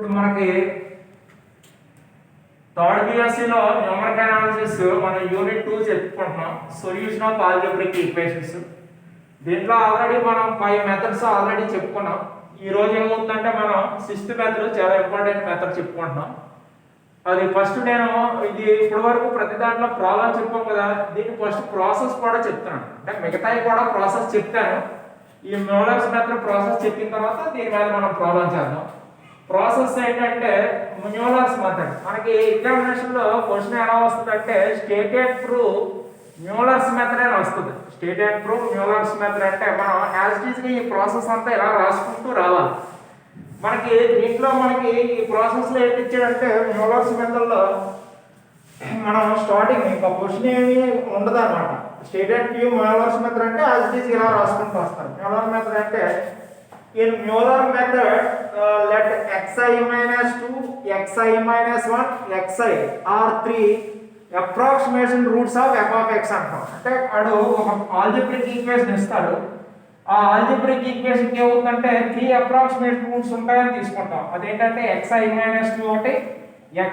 ఇప్పుడు మనకి third బిఎస్సిలో numerical analysis మనం యూనిట్ 2 చెప్పుకుంటున్నాం, సొల్యూషన్ ఆఫ్ ఆల్జీబ్రిక్ ఈక్వేషన్స్. దీంట్లో ఆల్రెడీ మనం 5 మెథడ్స్ ఆల్రెడీ చెప్పుకున్నాం. ఈ రోజు ఏమవుతుందంటే మనం 6th మెథడ్, చాలా ఇంపార్టెంట్ మెథడ్ చెప్పుకుంటున్నాం. అది ఫస్ట్ నేను ఇది ఇప్పటి వరకు ప్రతి దాంట్లో ప్రాబ్లం చెప్పాం కదా, దీన్ని ఫస్ట్ ప్రాసెస్ కూడా చెప్తాను. అంటే మిగతాయి కూడా ప్రాసెస్ చెప్తాను. ఈ మ్యూలర్స్ మెథడ్ ప్రాసెస్ చెప్పిన తర్వాత దీని మీద మనం ప్రాబ్లం చేద్దాం. ప్రాసెస్ ఏంటంటే మ్యూలర్స్ మెథడ్. మనకి ఎగ్జామినేషన్ లో క్వశ్చన్ ఎలా వస్తుందంటే స్టేటెడ్ ప్రూవ్ మ్యూలర్స్ మెథడ్ అని వస్తుంది. స్టేటెడ్ ప్రూవ్ మ్యూలర్స్ మెథడ్ అంటే మనం యాజ్ ఇట్ ఈజ్ ఈ ప్రాసెస్ అంతా ఇలా రాసుకుంటూ రావాలి. మనకి దీంట్లో మనకి ఈ ప్రాసెస్ లో ఏంటి ఇచ్చాడంటే మ్యూలర్స్ మెథడ్ లో మనం స్టార్టింగ్ ఇంకా క్వశ్చన్ ఏమి ఉండదు అనమాట. స్టేటెడ్ ప్రూవ్ మ్యూలర్స్ మెథడ్ అంటే యాజ్ ఇట్ ఈజ్ ఇలా రాసుకుంటూ వస్తారు. మ్యూలర్ మెథడ్ అంటే in Muller method let xi minus 2 xi minus 1 xi are 3 approximation roots of f of x అంటాం. అంటే అడు ఒక ఆల్జీబ్రిక్ ఈక్వేషన్ ఇస్తాడు. ఆ ఆల్జీబ్రిక్ ఈక్వేషన్ కి ఏమవుతుందంటే 3 అప్రాక్సిమేట్ రూట్స్ ఉంటాయని తీసుకుంటాం. అదేంటంటే xi minus 2 ఒకటి,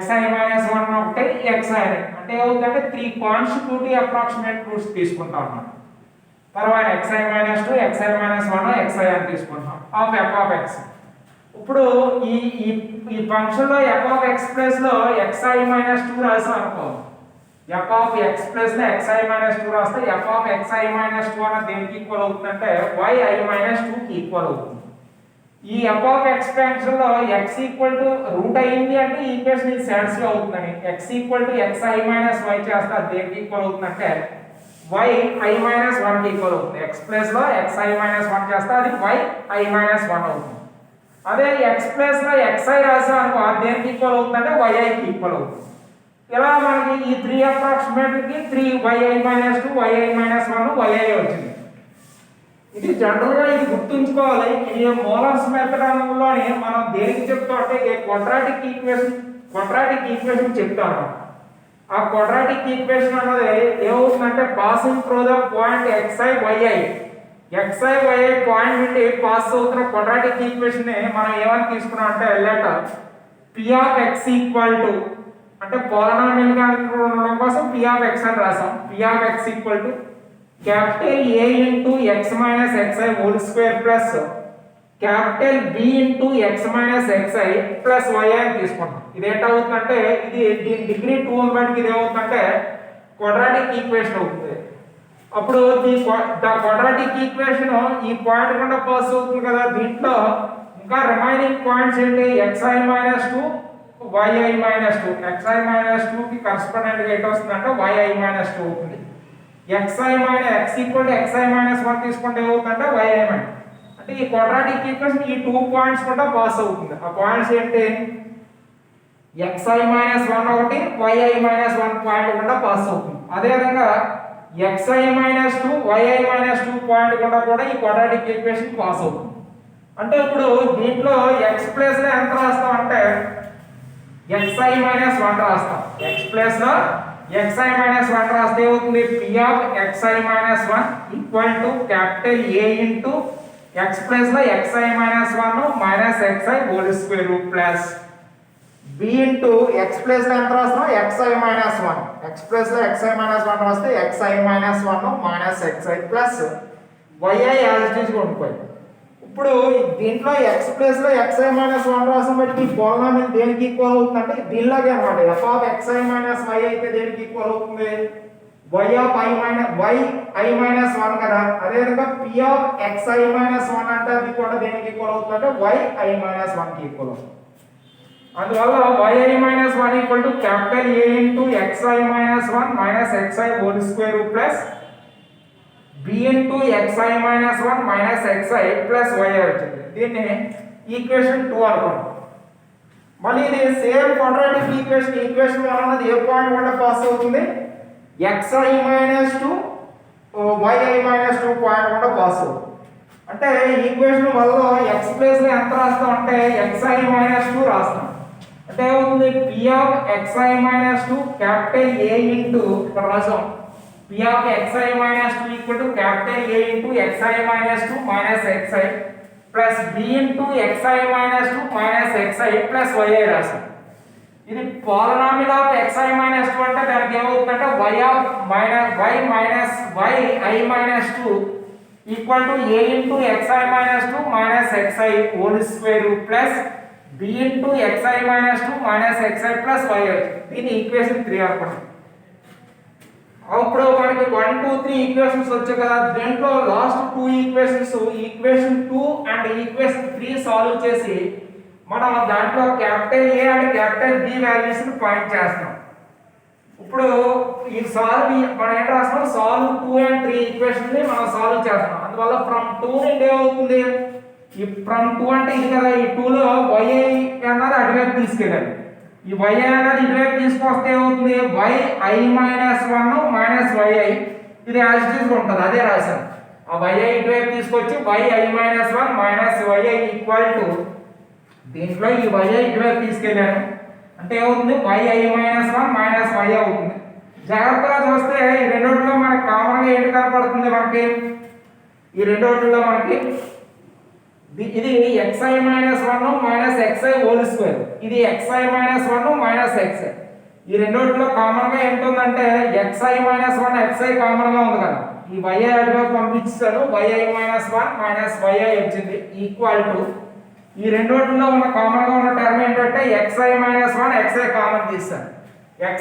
xi minus 1 ఒకటి, xi అంటే ఏమవుతుందంటే 3 కాన్స్టిట్యూటివ్ అప్రాక్సిమేట్ రూట్స్ తీసుకుంటాం అన్నమాట. తర్వాత xi minus 2 xi minus 1 xi అని తీసుకుంటాం ఆఫ్ f of x. ఇప్పుడు ఈ ఈ ఈ ఫంక్షన్ లో f of x ప్లేస్ లో xi minus 2 రాసాం అనుకో, f of x ప్లేస్ లో xi minus 2 రాస్తే f of xi minus 2 అనేది దేనికి ఈక్వల్ అవుతుందంటే yi minus 2 కి ఈక్వల్ అవుతుంది. ఈ f of x ఫంక్షన్ లో x ఈక్వల్ టు రూట్ అయ్యింది అంటే ఈ ఈక్వేషన్ ఇది సాటిస్ఫై అవుతుందని x equal to xi minus y చేస్తే అది దేనికి ఈక్వల్ అవుతుందంటే y i minus 1 కి ఈక్వల్ అవుతుంది. x ప్లేస్ లో xi minus 1 చేస్తే అది y i minus 1 అవుతుంది. అదే x ప్లేస్ లో xi రాసాం అనుకో, అది దేనికి ఈక్వల్ అవుతుందంటే yi కి ఈక్వల్ అవుతుంది. ఇలా మనకి ఈ 3 అప్రాక్సిమేట్ కి 3 yi minus 2 yi minus 1 yi వచ్చింది. ఇది జనరల్ గా ఇది గుర్తుంచుకోవాలి. ఇది మోలర్స్ మెథడ్ లోని మనం దేనికి చెప్తాం అంటే క్వాడ్రాటిక్ ఈక్వేషన్ చెప్తాం. ఆ క్వాడ్రాటిక్ ఈక్వేషన్ అనేది ఏమవుతుందంటే passing through the point xi yi point నుండి పాస్ అవుతున్న క్వాడ్రాటిక్ ఈక్వేషన్ ని మనం ఏమని తీసుకున్నాం అంటే letter p of x equal to అంటే పోలినామియల్ గా ఉండడం కోసం p of x అని రాసాం. p of x equal to capital A into x minus xi whole square plus capital B into x minus xi plus y అని తీసుకుంటాం. ఇది ఏంటవుతుందంటే ఇది దీని డిగ్రీ 2 బట్టి ఇది ఏమవుతుందంటే క్వాడ్రాటిక్ ఈక్వేషన్ అవుతుంది. అప్పుడు ఈ క్వాడ్రాటిక్ ఈక్వేషన్ ఈ పాయింట్ గుండా పాస్ అవుతుంది కదా, దీంట్లో ఇంకా రిమైనింగ్ పాయింట్స్ ఏంటి xi minus 2 yi minus 2 xi minus 2 కి కరెస్పాండెంట్ గా ఏంటి వస్తుందంటే yi minus 2 అవుతుంది. xi minus x equal to xi minus 1 తీసుకుంటే ఏమవుతుందంటే yi minus. అంటే ఈ క్వాడ్రాటిక్ ఈక్వేషన్ ఈ 2 పాయింట్స్ కూడా పాస్ అవుతుంది. ఆ పాయింట్స్ ఏంటి xi minus 1 ఒకటి yi minus 1 పాయింట్ కూడా పాస్ అవుతుంది. అదే విధంగా xi minus 2 yi minus 2 point కూడా ఈ క్వాడ్రాటిక్ ఈక్వేషన్ పాస్ అవుతుంది. అంటే ఇప్పుడు దీంట్లో x ప్లేస్ లో ఎంత రాస్తాం అంటే xi minus 1 రాస్తాం. x ప్లేస్ లో xi minus 1 రాస్తే ఏమవుతుంది p of xi minus 1 equal to capital A into x place లో xi minus 1 minus xi whole square plus b into x place లో ఎంత రాస్తాం xi minus 1 x ప్లేస్ లో xi minus 1 రాస్తే xi minus 1 minus xi plus yi as it is ఉండిపోయింది. ఇప్పుడు దీంట్లో x place లో xi minus 1 రాసాం బట్టి ఈ పోలినామియల్ దేనికి ఈక్వల్ అవుతుందంటే దీనిలాగే అన్నమాట. f of xi minus y అయితే దేనికి ఈక్వల్ అవుతుంది y of i minus 1 కదా. అదే విధంగా p of xi minus 1 అంటే అది కూడా దేనికి ఈక్వల్ అవుతుందంటే yi minus 1 కి ఈక్వల్ అవుతుంది. అందువల్ల yi minus 1 equal to capital A into xi minus 1 minus xi whole square plus b into xi minus 1 minus xi plus y వచ్చింది. దీన్ని ఈక్వేషన్ 2 అనుకుంటాం. మళ్ళీ ఇది సేమ్ క్వాడ్రాటిక్ ఈక్వేషన్ అన్నది ఏ పాయింట్ గుండా పాస్ అవుతుంది xi minus 2 yi minus 2 point గుండా pass అవుతుంది. అంటే ఈక్వేషన్ వల్ల x ప్లేస్ లో ఎంత రాస్తాం అంటే xi minus 2 రాస్తాం. అంటే ఏమవుతుంది p of xi minus 2 capital A into ఇక్కడ రాసాం p of xi minus 2 equal to capital A into xi minus 2 minus xi plus B into X I minus 2 minus X I plus Y I రాసాం. ఇది polynomial of xi minus 2 అంటే దానికి ఏమవుతుందంటే y of minus y minus y i minus 2 equal to a into xi minus 2 minus xi whole square plus b into xi minus 2 minus xi plus y. దీని equation 3 అనుకోండి. అప్పుడు మనకి 1 2 3 equations వచ్చాయి కదా, దీంట్లో last 2 equations equation 2 and equation 3 solve చేసి మనం దాంట్లో capital A and capital B values ని పాయింట్ చేస్తాం. ఇప్పుడు ఈ సాల్వ్ మనం ఏం రాస్తాం, సాల్వ్ 2 అండ్ 3 ఈక్వేషన్ ని మనం సాల్వ్ చేస్తాం. అందువల్ల ఫ్రమ్ 2 నుండి ఏమవుతుంది, ఈ ఫ్రమ్ 2 అంటే ఇది కదా, ఈ 2 లో yi అన్నది అటువైపు తీసుకెళ్ళాలి. ఈ yi అన్నది ఇటువైపు తీసుకొస్తే ఏమవుతుంది, yi మైనస్ 1 మైనస్ yi, ఇది యాజ్ ఇట్ ఈజ్ ఉంటుంది, అదే రాశాను. ఆ yi ఇటువైపు తీసుకొచ్చి yi minus 1 minus yi equal to దీంట్లో ఈ yi ఇటువైపు తీసుకెళ్ళాను అంటే ఏమవుతుంది, yi మైనస్ 1 మైనస్ y అవుతుంది. జాగ్రత్తగా చూస్తే ఈ రెండోటిలో మనకి కామన్ గా ఏంటి కనపడుతుంది, మనకి ఈ రెండోటిలో మనకి ఇది xi minus 1 minus xi whole square, ఇది xi మైనస్ 1 మైనస్ xi. ఈ రెండోటిలో కామన్ గా ఏంటుందంటే xi మైనస్ 1 xi కామన్ గా ఉంది కదా, ఈ yi అటువైపు పంపించాను, yi మైనస్ 1 మైనస్ yi వచ్చింది ఈక్వల్ టు ఈ రెండోటిలో ఉన్న కామన్ గా ఉన్న టర్మ్ ఏంటంటే xi మైనస్ 1 xi కామన్ తీస్తాను.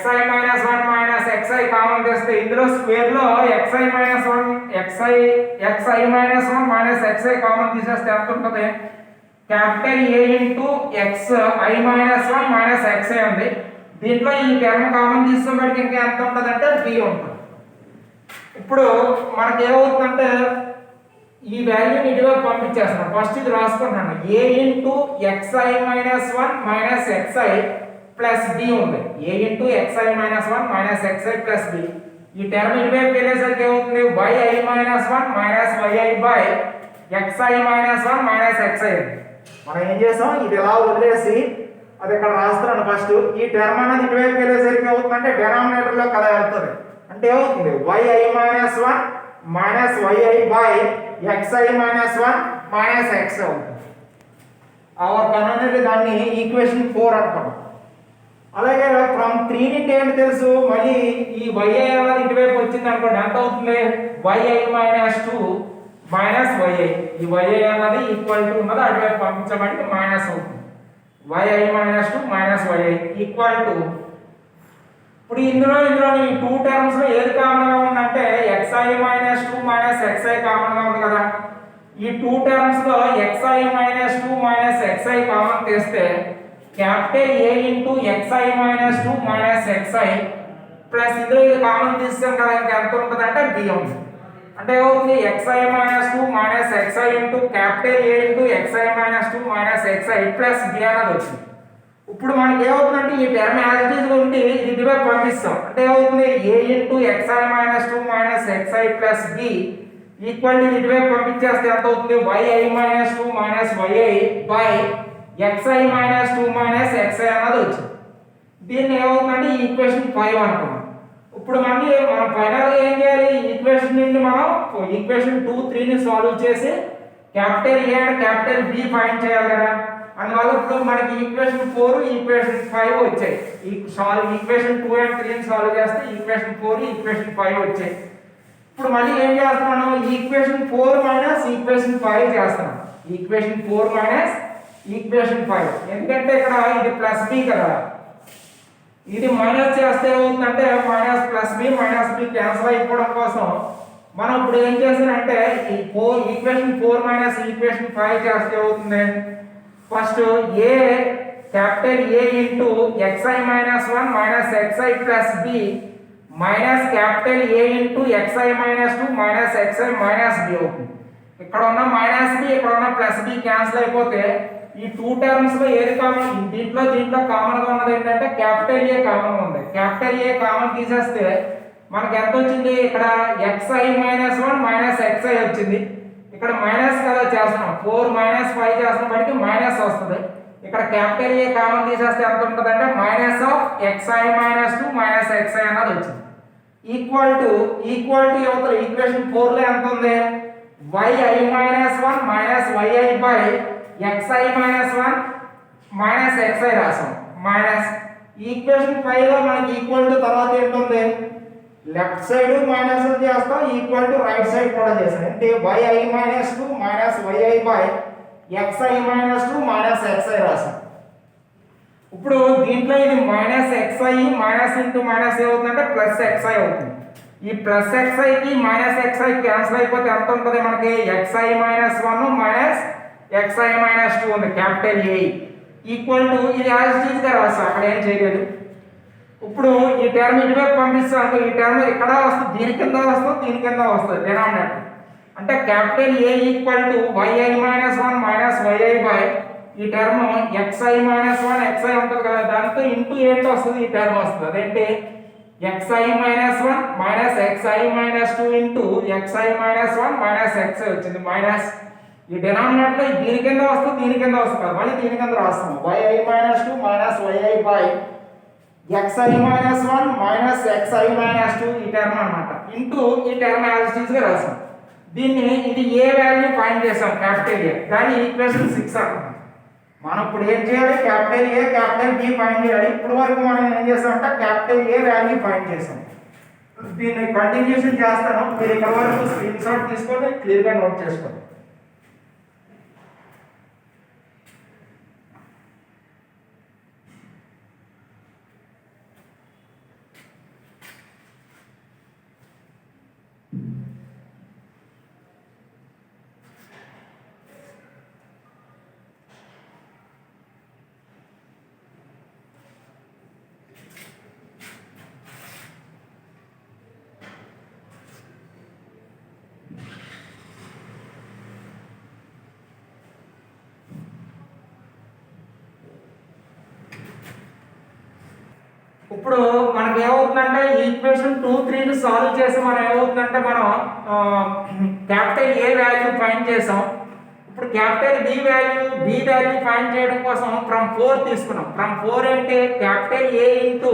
xi minus 1 minus xi common తీస్తే ఇందులో స్క్వేర్ లో xi minus 1 minus xi common తీసేస్తే ఎంత ఉంటుంది, capital A into xi minus 1 minus xi ఉంది. దీంట్లో ఈ టర్మ్ కామన్ తీసేసరికి ఇంకా ఎంత ఉంటుంది అంటే b ఉంటుంది. ఇప్పుడు మనకి ఏమవుతుందంటే ఈ వాల్యూని ఇటువైపు పంపించేస్తున్నాం. ఫస్ట్ ఇది రాసుకుంటున్నాను, a into xi minus 1 minus xi plus b ఉంది. a into xi minus 1 minus xi plus b. ఈ టర్మ్ ఇటువైపు వెళ్ళేసరికి ఏమవుతుంది, yi minus 1 minus yi by xi minus 1 minus xi. మనం ఏం చేసాం, ఇది ఇలా వదిలేసి అది ఇక్కడ రాస్తున్నాను. ఫస్ట్ ఈ టర్మ్ అనేది ఇటువైపు వెళ్ళేసరికి ఏమవుతుందంటే డినామినేటర్ లో కదా వెళ్తుంది, అంటే ఏమవుతుంది yi minus 1 minus yi by xi minus 1 minus x అవుతుంది. అవర్ కనుక దాన్ని ఈక్వేషన్ 4 అనుకున్నాం. అలాగే ఫ్రమ్ 3 నుండి ఏంటి తెలుసు, మళ్ళీ ఈ yi అనేది ఇటువైపు వచ్చింది అనుకోండి, ఎంత అవుతుంది yi మైనస్ 2 మైనస్ yi. ఈ yi అనేది ఈక్వల్ టు ఉన్నది అటువైపు పంపించబట్టి మైనస్ అవుతుంది, yi minus 2 minus yi equal to. ఇప్పుడు ఇందులో ఈ 2 టర్మ్స్ లో ఏది కామన్ గా ఉందంటే xi minus 2 minus xi common గా ఉంది కదా. ఈ 2 టర్మ్స్ లో xi minus 2 minus xi common తీస్తే capital A into xi minus 2 minus xi plus ఇందులో ఇది కామన్ తీస్తాం కదా, ఇంకా ఎంత ఉంటుంది అంటే b ఉంది. అంటే ఏమవుతుంది, xi minus 2 minus xi into capital A into xi minus 2 minus xi plus b అనేది వచ్చింది. ఇప్పుడు మనకి ఏమవుతుందంటే ఈ టర్మ్ యాజ్ ఇట్ ఈజ్ ఉండి ఇది ఇటువైపు పంపిస్తాం, అంటే ఏమవుతుంది a into xi minus 2 minus xi plus b equal to ఇటువైపు పంపించేస్తే ఎంత అవుతుంది, yi minus 2 minus yi by xi minus 2 minus xi అనేది వచ్చింది. దీన్ని ఏమవుతుందంటే ఈ ఈక్వేషన్ 5 అనుకున్నాం. ఇప్పుడు మళ్ళీ మనం ఫైనల్ గా ఏం చేయాలి, ఈ ఈక్వేషన్ నుండి మనం ఈక్వేషన్ 2 3 ని సాల్వ్ చేసి capital A and capital B find చేయాలి కదా. అందువల్ల ఇప్పుడు మనకి ఈక్వేషన్ 4 ఈక్వేషన్ 5 వచ్చాయి. ఈ సాల్వ్ ఈక్వేషన్ 2 అండ్ 3 ని సాల్వ్ చేస్తే ఈక్వేషన్ 4 ఈక్వేషన్ 5 వచ్చాయి. ఇప్పుడు మళ్ళీ ఏం చేస్తున్నాను, ఈక్వేషన్ 4 మైనస్ ఈక్వేషన్ 5 చేస్తున్నాను. ఈక్వేషన్ 4 మైనస్ ఈక్వేషన్ 5, ఎందుకంటే ఇక్కడ ఇది ప్లస్ b కదా, ఇది మైనస్ చేస్తే ఏమవుతుందంటే మైనస్ ప్లస్ b క్యాన్సిల్ అయిపోవడం కోసం మనం ఇప్పుడు ఏం చేసానంటే ఈ ఈక్వేషన్ 4 మైనస్ ఈక్వేషన్ 5 చేస్తే ఏమవుతుంది, first a capital A into xi minus 1 minus xi plus b minus capital A into xi minus 2 minus xi minus b అవుతుంది. ఇక్కడ ఉన్న మైనస్ b ఇక్కడ ఉన్న ప్లస్ b క్యాన్సిల్ అయిపోతే ఈ 2 టర్మ్స్ లో ఏది కామన్, దీంట్లో కామన్ గా ఉన్నది ఏంటంటే క్యాపిటల్ A కామన్ ఉంది. క్యాపిటల్ A కామన్ తీసేస్తే మనకి ఎంత వచ్చింది, ఇక్కడ xi మైనస్ 1 మైనస్ xi వచ్చింది. ఇక్కడ మైనస్ కదా చేస్తున్నాం, 4 మైనస్ 5 చేస్తున్న బట్టి మైనస్ వస్తుంది. ఇక్కడ క్యాపిటల్ A కామన్ తీసేస్తే ఎంత ఉంటుంది అంటే minus of xi minus 2 minus xi అన్నది వచ్చింది. ఈక్వల్ టు ఈక్వల్ టు యువతల ఈక్వేషన్ 4 లో ఎంత ఉంది, yi minus 1 minus yi by xi minus 1 minus xi రాసాం మైనస్ ఈక్వేషన్ 5 లో మనకి ఈక్వల్ టు తర్వాత ఏంటుంది లెఫ్ట్ సైడ్ మైనస్ చేస్తాం ఈక్వల్ టు రైట్ సైడ్ కూడా చేస్తాం అంటే yi minus 2 minus yi by xi minus 2 minus xi రాసాం ఇప్పుడు దీంట్లో ఇది minus xi minus into minus ఏమవుతుందంటే ప్లస్ xi అవుతుంది ఈ ప్లస్ xi కి మైనస్ xi క్యాన్సిల్ అయిపోతే ఎంత ఉంటుంది మనకి xi minus 1 minus xi minus 2 ఉంది క్యాపిటల్ A ఈక్వల్ టు ఇది యాజ్ ఇట్ ఈజ్ గా రాస్తాం అక్కడ ఏం చేయలేదు ఇప్పుడు ఈ టర్మ్ ఇటువైపు పంపిస్తాను ఈ టర్మ్ ఇక్కడ వస్తుంది దీని కింద వస్తుంది దీని కింద వస్తుంది డినామినేటర్ అంటే capital A equal to yi minus 1 minus yi by ఈ టర్మ్ xi minus 1 xi ఉంటుంది కదా దాంతో ఇంటూ ఏంటి వస్తుంది ఈ టర్మ్ వస్తుంది అదేంటి xi minus 1 minus xi minus 2 into xi minus 1 minus xi వచ్చింది మైనస్ ఈ డినామినేటర్ లో దీని కింద వస్తుంది దీని కింద వస్తుంది మళ్ళీ దీని కింద రాస్తాం yi minus 2 minus yi by xi minus 1 minus xi minus 2 ఈ టర్మ్ అన్నమాట ఇంటూ ఈ టర్మ్ యాజ్ ఇట్ ఈజ్ గా రాస్తాం దీన్ని ఇది ఏ వాల్యూ ఫైండ్ చేసాం క్యాపిటల్ A దాని ఈక్వేషన్ 6 అన్నమాట మనం ఇప్పుడు ఏం చేయాలి capital A capital B find చేయాలి ఇప్పుడు వరకు మనం ఏం చేస్తామంటే క్యాపిటల్ A వాల్యూ ఫైండ్ చేసాం దీన్ని కంటిన్యూషన్ చేస్తాను మీరు ఇక్కడ వరకు స్క్రీన్ షాట్ తీసుకొని క్లియర్ గా నోట్ చేసుకోండి ఇప్పుడు మనకి ఏమవుతుందంటే ఈక్వేషన్ 2 3 ని సాల్వ్ చేసి మనం ఏమవుతుందంటే మనం క్యాపిటల్ A వాల్యూ ఫైండ్ చేసాం ఇప్పుడు క్యాపిటల్ B వాల్యూ ఫైండ్ చేయడం కోసం ఫ్రమ్ 4 తీసుకున్నాం ఫ్రమ్ 4 అంటే capital A into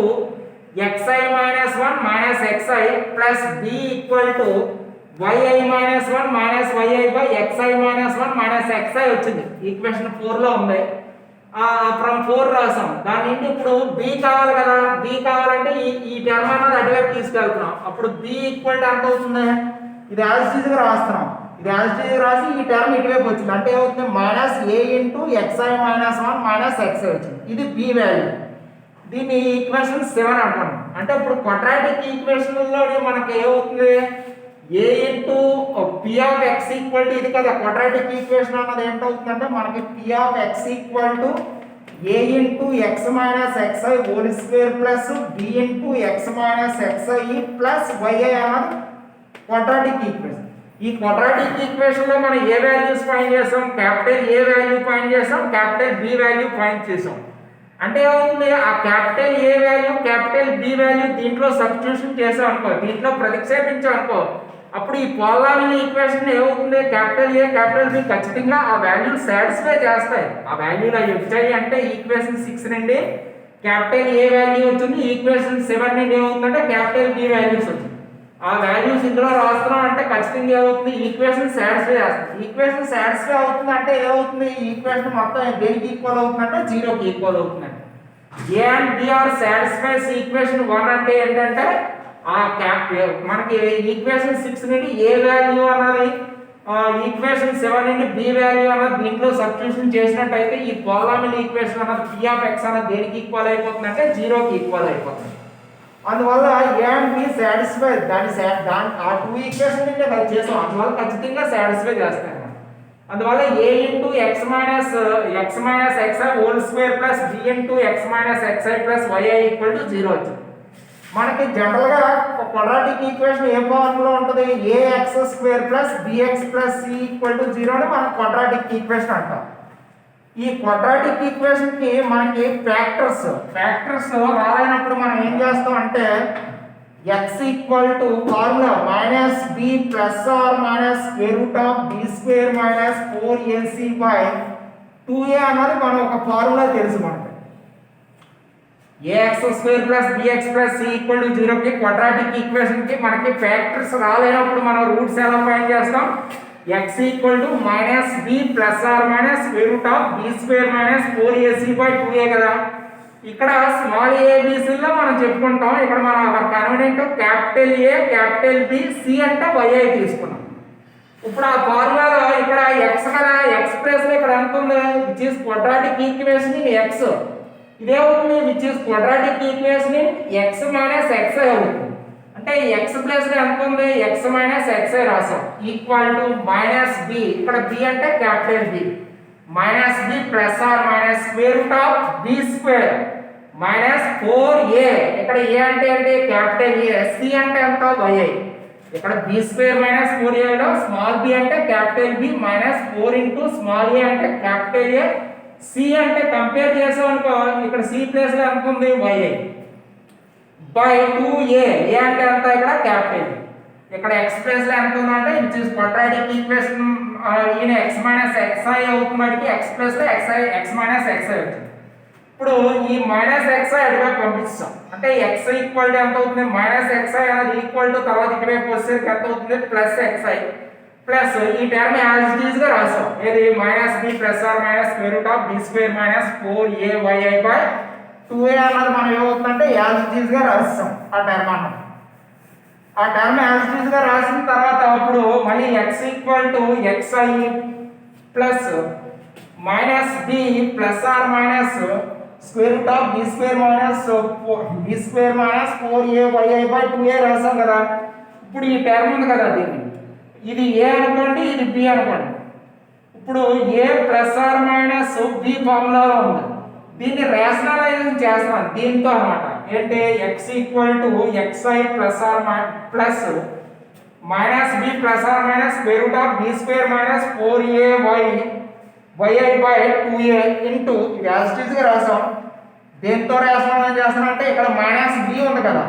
xi minus 1 minus xi plus B equal to yi minus 1 minus yi by xi minus 1 minus xi వచ్చింది ఈక్వేషన్ 4 లో ఉంది from 4 రాసాం దాని నుండి ఇప్పుడు b కావాలి కదా b కావాలంటే ఈ టర్మ్ అన్నది అటువైపు తీసుకెళ్తున్నాం అప్పుడు b ఈక్వల్ టు ఎంత అవుతుంది ఇది యాజ్ ఇట్ ఈజ్ గా రాస్తున్నాం ఇది యాజ్ ఇట్ ఈజ్ రాసి ఈ టర్మ్ ఇటువైపు వచ్చింది అంటే ఏమవుతుంది minus a into xi minus 1 minus xi వచ్చింది ఇది b వాల్యూ దీన్ని ఈక్వేషన్ 7 అంటాం అంటే ఇప్పుడు క్వాడ్రాటిక్ ఈక్వేషన్ లో మనకి ఏమవుతుంది a into p of x equal to ఇది కదా క్వాడ్రాటిక్ ఈక్వేషన్ అన్నది ఏంటవుతుందంటే మనకి p of x equal to a into x minus xi whole square plus b into x minus xi plus yi అన్నది quadratic equation ఈ quadratic equation లో మనం ఏ values find చేసాం capital A value find చేసాం capital B value find చేసాం అంటే ఏమవుతుంది ఆ capital A value capital B value దీంట్లో సబ్స్టిట్యూషన్ చేసాం అనుకో దీంట్లో ప్రతిక్షేపించాం అనుకో అప్పుడు ఈ పోలార్ ఈక్వేషన్ ఏమవుతుంది క్యాపిటల్ A క్యాపిటల్ B ఖచ్చితంగా ఆ వాల్యూ సాటిస్ఫై చేస్తాయి ఆ వాల్యూలు అవి వచ్చాయి అంటే ఈక్వేషన్ 6 నుండి క్యాపిటల్ A వాల్యూ వచ్చింది ఈక్వేషన్ 7 నుండి ఏమవుతుందంటే క్యాపిటల్ B వాల్యూస్ వచ్చింది ఆ వాల్యూస్ ఇందులో రాస్తున్నాం అంటే ఖచ్చితంగా ఏమవుతుంది ఈక్వేషన్ సాటిస్ఫై చేస్తుంది ఈక్వేషన్ సాటిస్ఫై అవుతుంది అంటే ఏమవుతుంది ఈక్వేషన్ మొత్తం దేనికి ఈక్వల్ అవుతుందంటే 0 కి ఈక్వల్ అవుతుందండి A and B are satisfies equation 1 అంటే ఏంటంటే ఆ మనకి ఈక్వేషన్ 6 నుండి ఏ వాల్యూ అన్నది ఈక్వేషన్ 7 నుండి b వాల్యూ అన్నది దీంట్లో సబ్స్టిట్యూషన్ చేసినట్టయితే ఈ పోలామిల్ ఈక్వేషన్ అన్నది p ఆఫ్ x అన్నది దేనికి ఈక్వల్ అయిపోతుంది అంటే 0 కి ఈక్వల్ అయిపోతుంది అందువల్ల a and b సాటిస్ఫై దాని ఆ 2 ఈక్వేషన్ నుండి మనం చేసాం అందువల్ల ఖచ్చితంగా సాటిస్ఫై చేస్తాయి అందువల్ల a into x minus xi whole square plus b into x minus xi plus yi equal to 0 వచ్చింది మనకి జనరల్ గా క్వాడ్రాటిక్ ఈక్వేషన్ ఏ ఫార్మ్ లో ఉంటది ax square plus bx plus c equal to 0 ని మనం క్వాడ్రాటిక్ ఈక్వేషన్ అంటాం ఈ quadratic equation కి మనకి ఫ్యాక్టర్స్ రాలేనప్పుడు మనం ఏం చేస్తాం అంటే x equal to formula minus b plus or minus square root of b square minus 4ac by 2a అన్నది మనం ఒక ఫార్ములా తెలుసు మనకి ax square plus bx plus c equal to 0 కి క్వాడ్రాటిక్ ఈక్వేషన్ కి మనకి ఫ్యాక్టర్స్ రాలేనప్పుడు మనం రూట్స్ ఎలా ఫైండ్ చేస్తాం x equal to minus b plus or minus square root of b square minus 4ac by 2a కదా. ఇక్కడ స్మాల్ ఏబిసిలో మనం చెప్పుకుంటాం. ఇక్కడ మనం convenient capital A capital B C అంటే yi తీసుకున్నాం. ఇప్పుడు ఆ ఫార్ములాలో ఇక్కడ x కదా, x ప్లస్ లో ఇక్కడ ఎంత ఉంది, which is quadratic equation in x. ఇదే అవుతుంది which is quadratic equation in x minus xi అవుతుంది. అంటే x ప్లస్ లో ఎంత ఉంది, x మైనస్ xi రాసాం ఈక్వల్ టు మైనస్ b, ఇక్కడ b అంటే capital B, minus b plus or minus square root of b square minus 4a, ఇక్కడ a అంటే ఏంటి క్యాపిటల్ A, c అంటే ఎంత yi, ఇక్కడ b స్క్వేర్ మైనస్ 4a లో స్మాల్ b అంటే capital B minus 4 into small a అంటే capital A, c అంటే కంపేర్ చేసాం అనుకో ఇక్కడ c ప్లేస్ లో ఎంత ఉంది yi బై 2a, a అంటే ఎంత ఇక్కడ క్యాపిటల్ B, ఇక్కడ x ప్లేస్ లో ఎంత ఉంది అంటే which is quadratic equation in x minus xi అవుతుంది. x ప్లస్ లో x మైనస్ xi అవుతుంది. ఇప్పుడు ఈ మైనస్ xi అటువైపు పంపిస్తాం అంటే x ఈక్వల్ టు ఎంత అవుతుంది మైనస్ xi అనేది ఈక్వల్ టు తర్వాత ఇటువైపు వచ్చేసరికి ఎంత అవుతుంది ప్లస్ xi ప్లస్ ఈ టర్మ్ యాజ్ ఇట్ ఈస్ గా రాస్తాం ఏది minus b plus or minus square root of b square minus 4ay by 2a అన్నది మనం ఏమవుతుందంటే యాజ్ ఇట్ ఈస్ గా రాస్తాం ఆ టర్మ్ అన్నది. ఆ టర్మ్ యాజ్ ఇట్ ఈస్ గా రాసిన తర్వాత అప్పుడు మళ్ళీ x equal to xi plus minus b plus or minus square root of b square minus 4ay by 2a రాసాం కదా. ఇప్పుడు ఈ టర్మ్ ఉంది కదా దీన్ని ఇది a అనుకోండి ఇది b అనుకోండి. ఇప్పుడు a plus or minus b ఫార్ములాలో ఉంది, దీన్ని రేషనలైజేషన్ చేస్తాం దీంతో అన్నమాట. ఏంటి x equal to xi plus or plus minus b plus or minus square root of b square minus 4ay by 2a into ఇది యాజ్ ఇట్ ఈస్ గా రాసాం. దేంతో రేషనలైజ్ చేస్తాం అంటే ఇక్కడ మైనస్ b ఉంది కదా,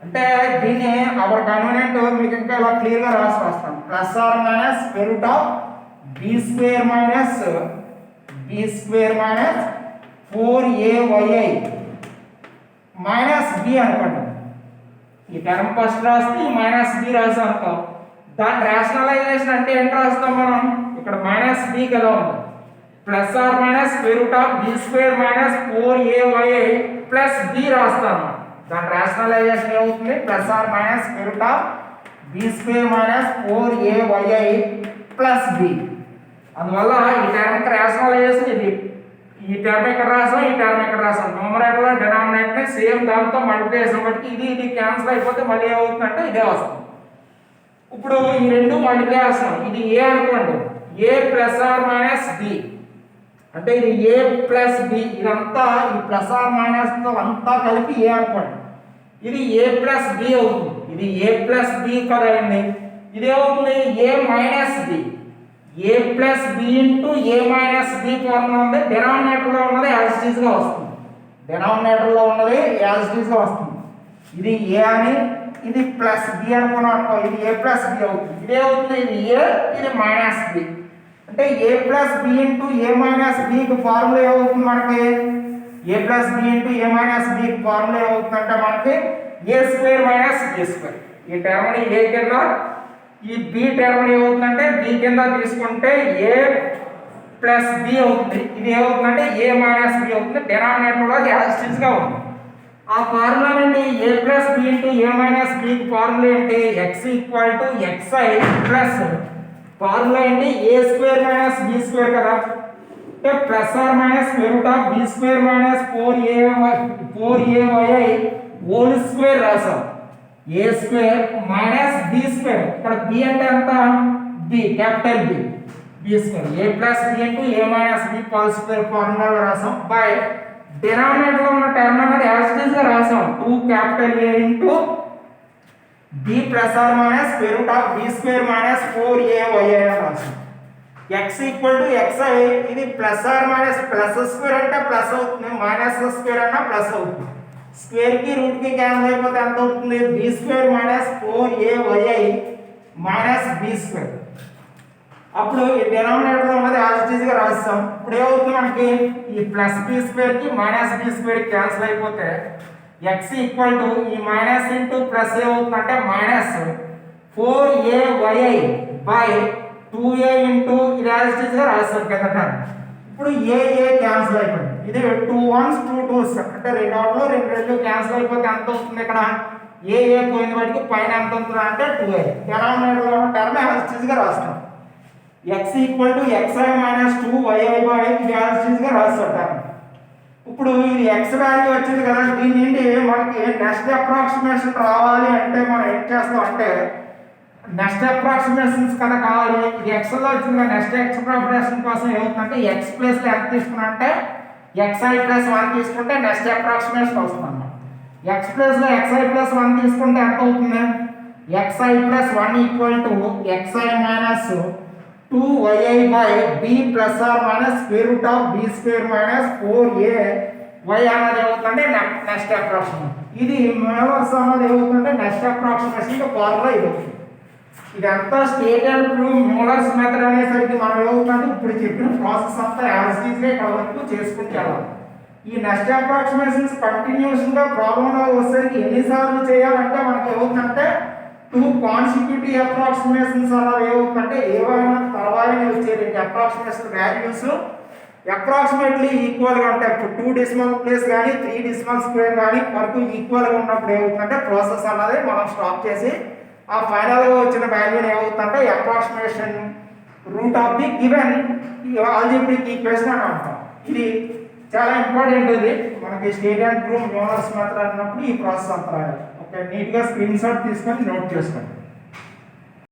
అంటే దీన్ని అవర్ కన్వీనియంట్ మీకు ఇంకా ఇలా క్లియర్ గా రాస్తాం plus or minus square root of b square minus 4ay minus b అనుకోండి. ఈ టర్మ్ ఫస్ట్ రాస్తే ఈ మైనస్ b రాసాం అనుకో, దాని రేషనలైజేషన్ అంటే ఏంటి రాస్తాం మనం ఇక్కడ మైనస్ b కదా ఉంది plus or minus square root of b square minus 4ay plus b రాస్తాం. దాని రేషనలైజేషన్ ఏమవుతుంది plus or minus square root of b square minus 4ay plus b. అందువల్ల ఈ టర్మ్ రేషనలైజేషన్ ఇది, ఈ టర్మ్ ఇక్కడ రాసాం ఈ టర్మ్ ఇక్కడ రాసాం, న్యూమరేటర్ లో డినామినేటర్ ని సేమ్ దాంతో మల్టిప్లై చేసాం బట్టి ఇది క్యాన్సిల్ అయిపోతే మళ్ళీ ఏమవుతుందంటే ఇదే వస్తుంది. ఇప్పుడు ఈ రెండు మల్టిప్లై చేస్తాం, ఇది a అనుకోండి a plus or minus b అంటే ఇది a ప్లస్ b, ఇదంతా ఈ ప్లస్ ఆర్ మైనస్ తో అంతా కలిపి a అనుకోండి. ఇది a ప్లస్ b అవుతుంది, ఇది a ప్లస్ b కదా అయింది. ఇది ఏమవుతుంది a minus b, a plus b into a minus b formula ఉంది, డినామినేటర్ లో ఉన్నది యాజ్ ఇట్ ఈస్ గా వస్తుంది, డినామినేటర్ లో ఉన్నది యాజ్ ఇట్ ఈస్ గా వస్తుంది. ఇది a అని ఇది ప్లస్ b అనుకున్నాం, ఇది a ప్లస్ b అవుతుంది. ఇది ఏమవుతుంది ఇది a ఇది మైనస్ b, అంటే a plus b into a minus b కి ఫార్ములా ఏమవుతుంది మనకి a plus b into a minus b కి ఫార్ములా ఏమవుతుందంటే మనకి a square minus b square. ఈ టర్మ్ ని a కింద ఈ b టర్మ్ ఏమవుతుందంటే b కింద తీసుకుంటే a ప్లస్ b అవుతుంది, ఇది ఏమవుతుందంటే a మైనస్ b అవుతుంది, డినామినేటర్ లో యాజ్ ఇట్ ఈస్ గా ఉంది. ఆ ఫార్ములా నుండి a plus b into a minus b కి ఫార్ములా ఏంటి x equal to xi plus formula ఏంటి a square minus b square కదా, అంటే plus or minus square root of b square minus 4ay whole square రాసాం, a square minus b square, ఇక్కడ b అంటే ఎంత b capital b square, a plus b into a minus b whole square ఫార్ములాలో రాసాం by denominator లో ఉన్న term అనేది as it is గా రాసాం 2 capital A into b plus or minus square root of b square minus 4ay అని రాసాం. x equal to xi, ఇది plus or minus plus square అంటే ప్లస్ అవుతుంది, మైనస్ స్క్వేర్ అన్నా ప్లస్ అవుతుంది, స్క్వేర్ కి రూట్ కి క్యాన్సిల్ అయిపోతే ఎంత అవుతుంది b square minus 4ay minus b square. అప్పుడు ఈ డినామినేటర్ లో ఉన్నది యాజ్ ఇట్ ఈస్ గా రాస్తాం. ఇప్పుడు ఏమవుతుంది మనకి ఈ ప్లస్ b స్క్వేర్ కి మైనస్ b స్క్వేర్ క్యాన్సిల్ అయిపోతే x ఈక్వల్ టు ఈ మైనస్ ఇంటూ ప్లస్ ఏమవుతుందంటే minus 4ay by 2a into ఇది యాజ్ ఇట్ ఈస్ గా రాస్తాం కదా. ఇప్పుడు ఏ క్యాన్సిల్ అయిపోయింది, ఇది 2 1s 2 2s అంటే రెండు వాటిలో రెండు క్యాన్సిల్ అయిపోతే ఎంత అవుతుంది ఇక్కడ ఏ పోయిన వాటికి పైన ఎంత అవుతుంది అంటే 2a. డినామినేటర్ లో ఉన్న టర్మ్ యాజ్ ఇట్ ఈస్ గా రాస్తాం. x equal to xi minus 2yi by ఇది యాజ్ ఇట్ ఈస్ గా రాస్తాం. ఇప్పుడు ఇది x వాల్యూ వచ్చింది కదా, దీని నుండి మనకి నెక్స్ట్ అప్రాక్సిమేషన్ రావాలి అంటే మనం ఏం చేస్తాం అంటే నెక్స్ట్ అప్రాక్సిమేషన్స్ కదా కావాలి. ఇది x లో వచ్చింది, నెక్స్ట్ అప్రాక్సిమేషన్ కోసం ఏమవుతుందంటే x ప్లస్ లో ఎంత తీసుకున్నా అంటే xi ప్లస్ 1 తీసుకుంటే నెక్స్ట్ అప్రాక్సిమేషన్ వస్తుంది అన్నమాట. x ప్లస్ లో xi ప్లస్ 1 తీసుకుంటే ఎంత అవుతుంది, xi plus 1 equal to xi minus 2yi by b plus or minus square root of b square minus 4a y అన్నది ఏమవుతుందంటే నెక్స్ట్ అప్రాక్సిమేషన్. ఇది మేలర్స్ అన్నది ఏమవుతుందంటే నెక్స్ట్ అప్రాక్సిమేషన్ ఫార్ములా ఇది. ఇదంతా స్టేటెడ్ ప్రూవ్ మోలర్స్ మెథడ్ అనేసరికి మనం ఏమవుతుందంటే ఇప్పుడు చెప్పిన ప్రాసెస్ అంతా యాజ్ ఇట్ ఈస్ గా ఇక్కడ వరకు చేసుకుంటూ వెళ్ళాలి. ఈ నెక్స్ట్ అప్రాక్సిమేషన్స్ కంటిన్యూషన్ గా ప్రాబ్లం లో వచ్చేసరికి ఎన్నిసార్లు చేయాలంటే మనకి ఏమవుతుందంటే 2 కాన్సిక్యూటివ్ అప్రాక్సిమేషన్స్ అన్నది ఏమవుతుందంటే ఏవైనా తర్వాత వచ్చే రెండు అప్రాక్సిమేషన్ వాల్యూస్ అప్రాక్సిమేట్లీ ఈక్వల్ గా ఉంటాయి. ఇప్పుడు 2 డెసిమల్ ప్లేస్ కానీ 3 డెసిమల్ స్క్వేర్ కానీ వరకు ఈక్వల్ గా ఉన్నప్పుడు ఏమవుతుందంటే ప్రాసెస్ అన్నది మనం స్టాప్ చేసి ఆ ఫైనల్ గా వచ్చిన వాల్యూని ఏమవుతుందంటే approximation root of the given algebraic equation అని అంటాం. ఇది చాలా ఇంపార్టెంట్. ఇది మనకి state and prove molars method అన్నప్పుడు ఈ ప్రాసెస్ అంతా రాయాలి. ఓకే, నీట్ గా స్క్రీన్ షాట్ తీసుకొని నోట్ చేసుకోండి.